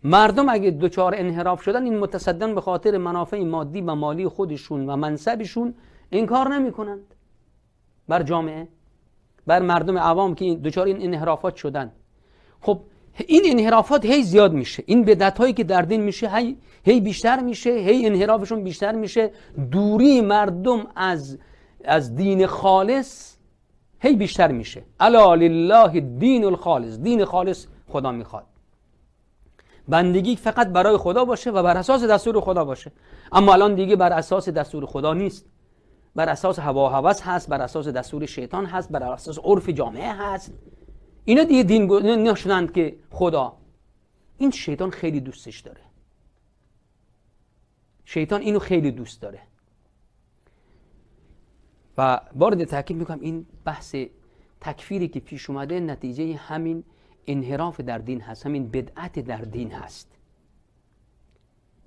مردم اگه دچار انحراف شدن، این متصدن به خاطر منافع مادی و مالی خودشون و منصبشون این کار نمی کنند بر جامعه، بر مردم عوام که دچار این انحرافات شدن. خب این انحرافات هی زیاد میشه، این بدعت هایی که در دین میشه هی بیشتر میشه، هی انحرافشون بیشتر میشه، دوری مردم از دین خالص هی بیشتر میشه. الا لله الدین الخالص، دین خالص خدا میخواد، بندگی فقط برای خدا باشه و بر اساس دستور خدا باشه. اما الان دیگه بر اساس دستور خدا نیست، بر اساس هوا و هوس هست، بر اساس دستور شیطان هست، بر اساس عرف جامعه هست. اینا دیگه دین نشدند که خدا. این شیطان خیلی دوستش داره، شیطان اینو خیلی دوست داره. و وارد تاکید میکنم این بحث تکفیری که پیش اومده نتیجه همین انحراف در دین هست، همین بدعت در دین هست.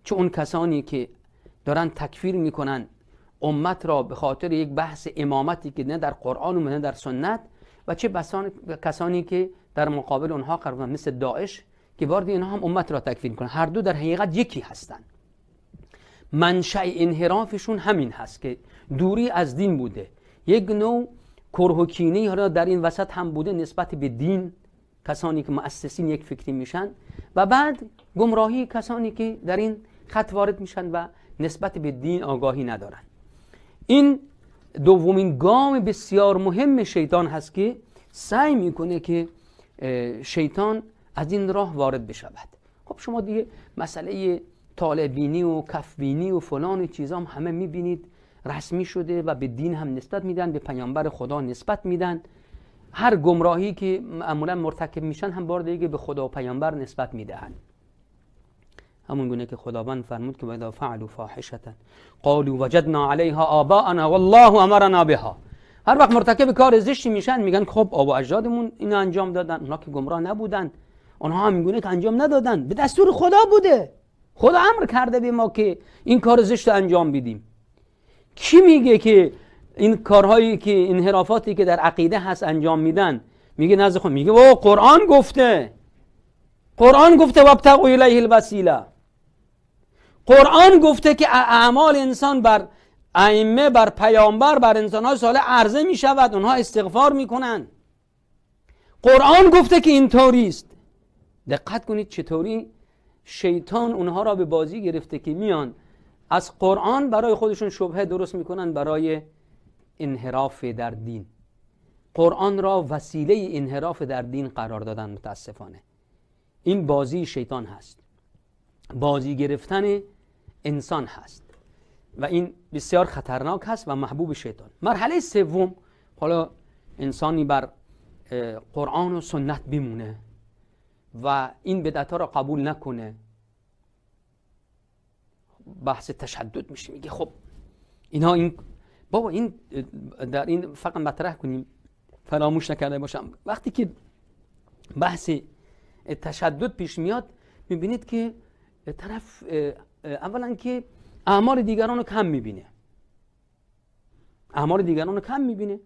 چه اون کسانی که دارن تکفیر میکنن امت را به خاطر یک بحث امامتی که نه در قرآن و نه در سنت، و چه کسانی که در مقابل اونها قرار دارن مثل داعش که وارد اینها هم امت را تکفیر میکنن. هر دو در حقیقت یکی هستن. منشأ انحرافشون همین هست که دوری از دین بوده، یک نوع کره و کینه ها در این وسط هم بوده نسبت به دین، کسانی که مؤسسین یک فکری میشن، و بعد گمراهی کسانی که در این خط وارد میشن و نسبت به دین آگاهی ندارن. این دومین گام بسیار مهم شیطان هست که سعی میکنه که شیطان از این راه وارد بشود. خب شما دیگه مسئله طالع‌بینی و کف‌بینی و فلان و چیزا هم همه میبینید رسمی شده و به دین هم نسبت میدن، به پیامبر خدا نسبت میدن. هر گمراهی که معمولا مرتکب میشن هم بار دیگه به خدا و پیامبر نسبت میدهن. همون گونه که خداوند فرمود که اذا فعلوا فاحشة قالوا وجدنا عليها آباءنا والله امرنا بها. هر وقت مرتکب کار زشتی میشن میگن خب آبا اجدادمون اینو انجام دادن، اونا که گمراه نبودن، اونها هم گونه که انجام ندادن، به دستور خدا بوده، خدا امر کرده به ما که این کار زشت انجام بدیم. کی میگه که این کارهایی که انحرافاتی که در عقیده هست انجام میدن میگه نزد خود؟ میگه او قرآن گفته، قرآن گفته وابتغوا الیه الوسیله. قرآن گفته که اعمال انسان بر ائمه، بر پیامبر، بر انسان‌های صالح عرضه می شود، اونها استغفار میکنن. قرآن گفته که اینطوری است. دقت کنید چطوری شیطان اونها را به بازی گرفته که میان از قرآن برای خودشون شبهه درست میکنن برای انحراف در دین. قرآن را وسیله انحراف در دین قرار دادن. متاسفانه این بازی شیطان هست، بازی گرفتن انسان هست و این بسیار خطرناک هست و محبوب شیطان. مرحله سوم، حالا انسانی بر قرآن و سنت بمونه و این بدعت‌ها را قبول نکنه، بحث تشدد میشه. میگه خب اینها این بابا این در این فقط مطرح کنیم فراموش نکرده باشم، وقتی که بحث تشدد پیش میاد میبینید که طرف اولا که اعمال دیگران رو کم میبینه، اعمال دیگران رو کم میبینه،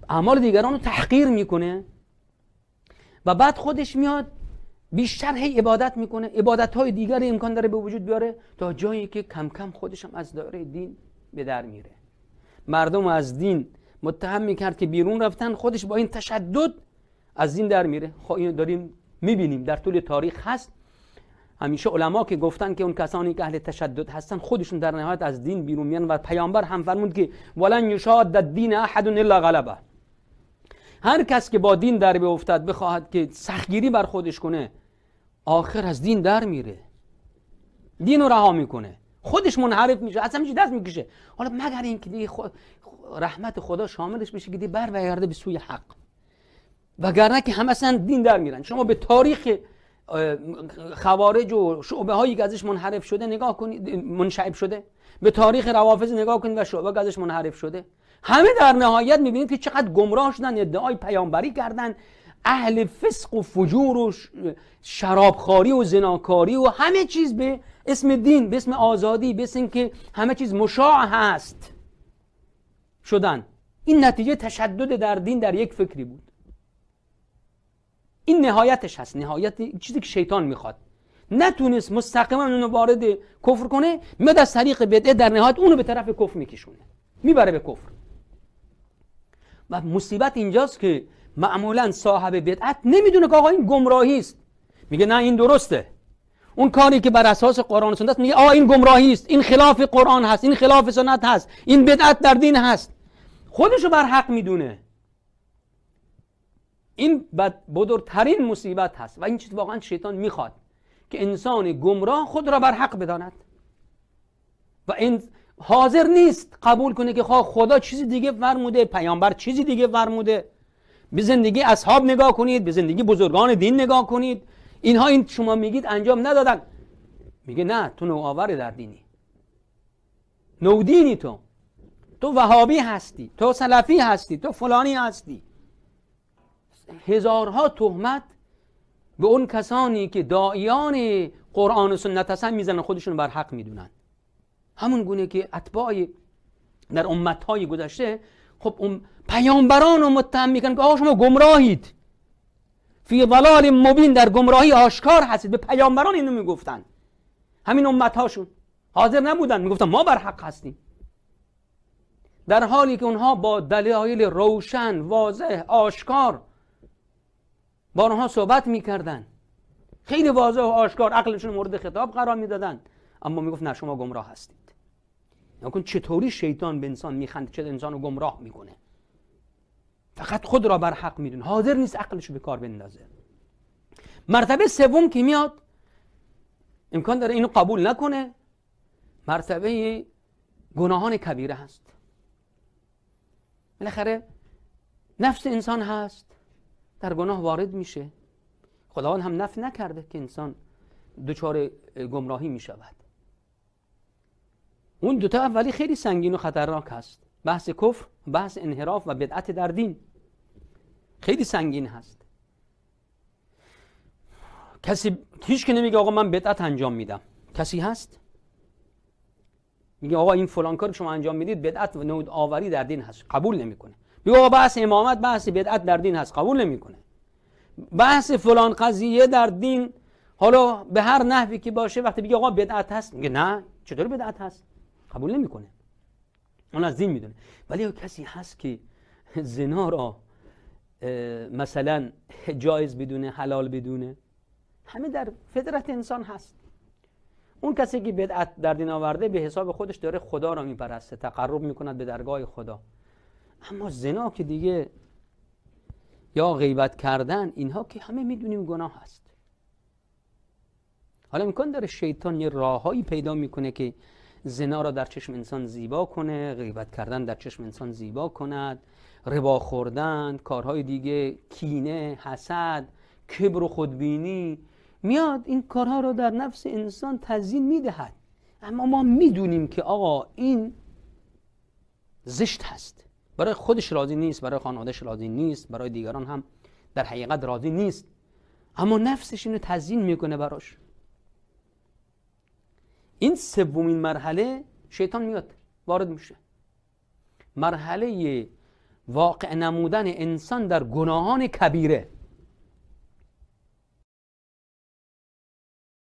اعمال دیگران رو تحقیر میکنه و بعد خودش میاد بیشتر هی عبادت میکنه، عبادت‌های دیگری امکان داره به وجود بیاره تا جایی که کم کم خودش هم از دایره دین به در میره. مردم از دین متهم میکرد که بیرون رفتن، خودش با این تشدد از دین در میره. خب اینو داریم میبینیم در طول تاریخ هست. همیشه علما که گفتن که اون کسانی که اهل تشدد هستن خودشون در نهایت از دین بیرون میان و پیامبر هم فرمود که ولن یشاد الدین احد الا غلبه. هر کس که با دین در بیفتد بخواهد که سختگیری بر خودش کنه، آخر از دین در میره، دین رو رها میکنه، خودش منحرف میشه، اصلا میشه دست میکشه. حالا مگر این که دیگه رحمت خدا شاملش بشه که دیگه برگرده به سوی حق، وگرنه که همه اصلا دین در میرن. شما به تاریخ خوارج و شعبه هایی که ازش منحرف شده نگاه کنید، منشعب شده، به تاریخ روافض نگاه کنید و شعبه که ازش منحرف شده، همه در نهایت میبینید که چقدر گمراه شدن، ادعای پیامبری کردن، اهل فسق و فجور و شرابخواری و زناکاری و همه چیز به اسم دین، به اسم آزادی، به اسم که همه چیز مشاع هست شدن. این نتیجه تشدد در دین در یک فکری بود. این نهایتش هست، نهایت چیزی که شیطان میخواد. نتونست مستقیما اونو وارد کفر کنه، میاد از طریق بدعه در نهایت اونو به طرف کفر میکشونه، میبره به کفر. و مصیبت اینجاست که معمولا صاحب بدعت نمیدونه که آقا این گمراهی است، میگه نه این درسته. اون کاری که بر اساس قرآن و سنت میگه آقا این گمراهی است، این خلاف قرآن هست، این خلاف سنت هست، این بدعت در دین هست، خودشو بر حق میدونه. این بزرگترین مصیبت هست و این چیز واقعا شیطان میخواد که انسان گمراه خود را بر حق بداند و این حاضر نیست قبول کنه که خدا چیزی دیگه فرموده، پیامبر چیزی دیگه فرموده. به زندگی اصحاب نگاه کنید، به زندگی بزرگان دین نگاه کنید، اینها این شما میگید انجام ندادن. میگه نه، تو نوآور در دینی، نودینی، تو وهابی هستی، تو سلفی هستی، تو فلانی هستی. هزارها تهمت به اون کسانی که داعیان قرآن و سنت هستن میزنن، خودشون بر حق میدونن. همون گونه که اتباع در امتهای گذشته خب اون پیامبران رو متهم میکنن که آقا شما گمراهید، فی ضلال مبین، در گمراهی آشکار هستید. به پیامبران اینو میگفتن. همین امتهاشون حاضر نبودن، میگفتن ما بر حق هستیم، در حالی که اونها با دلایل روشن، واضح، آشکار با اونها صحبت میکردن، خیلی واضح و آشکار عقلشون مورد خطاب قرار میدادن، اما میگفت نه شما گمراه هستید. نکن چطوری شیطان به انسان میخنده، چه انسان رو گمراه میکنه. فقط خود را بر حق میدونه، حاضر نیست عقلشو به کار بندازه. مرتبه سوم که میاد، امکان داره اینو قبول نکنه، مرتبه گناهان کبیره هست. بالاخره نفس انسان هست، در گناه وارد میشه. خداوند هم نفی نکرده که انسان دچار گمراهی میشود. اون دوتا اولی خیلی سنگین و خطرناک هست، بحث کفر، بحث انحراف و بدعت در دین، خیلی سنگین هست. کسی هیچ که نمیگه آقا من بدعت انجام میدم. کسی هست میگه آقا این فلان کار شما انجام میدید بدعت و نود آوری در دین هست، قبول نمیکنه. میگه آقا بحث امامت بحث بدعت در دین هست، قبول نمیکنه. بحث فلان قضیه در دین، حالا به هر نحوی که باشه، وقتی بگه آقا بدعت هست، میگه نه چطور بدعت هست، قبول نمیکنه. اون از دین میدونه. ولی کسی هست که زنا را مثلا جایز بدونه، حلال بدونه، همه در فطرت انسان هست. اون کسی که بدعت در دین آورده به حساب خودش داره خدا را میپرسته، تقرب میکند به درگاه خدا. اما زنا که دیگه، یا غیبت کردن، اینها که همه میدونیم گناه هست. حالا امکان داره شیطان یه راههایی پیدا میکنه که زنا را در چشم انسان زیبا کنه، غیبت کردن در چشم انسان زیبا کند، ربا خوردن، کارهای دیگه، کینه، حسد، کبر و خودبینی، میاد این کارها را در نفس انسان تزیین میدهد. اما ما میدونیم که آقا این زشت هست، برای خودش راضی نیست، برای خانوادهش راضی نیست، برای دیگران هم در حقیقت راضی نیست، اما نفسش اینو تزیین میکنه براش. این سومین مرحله شیطان میاد وارد میشه، مرحله واقع نمودن انسان در گناهان کبیره.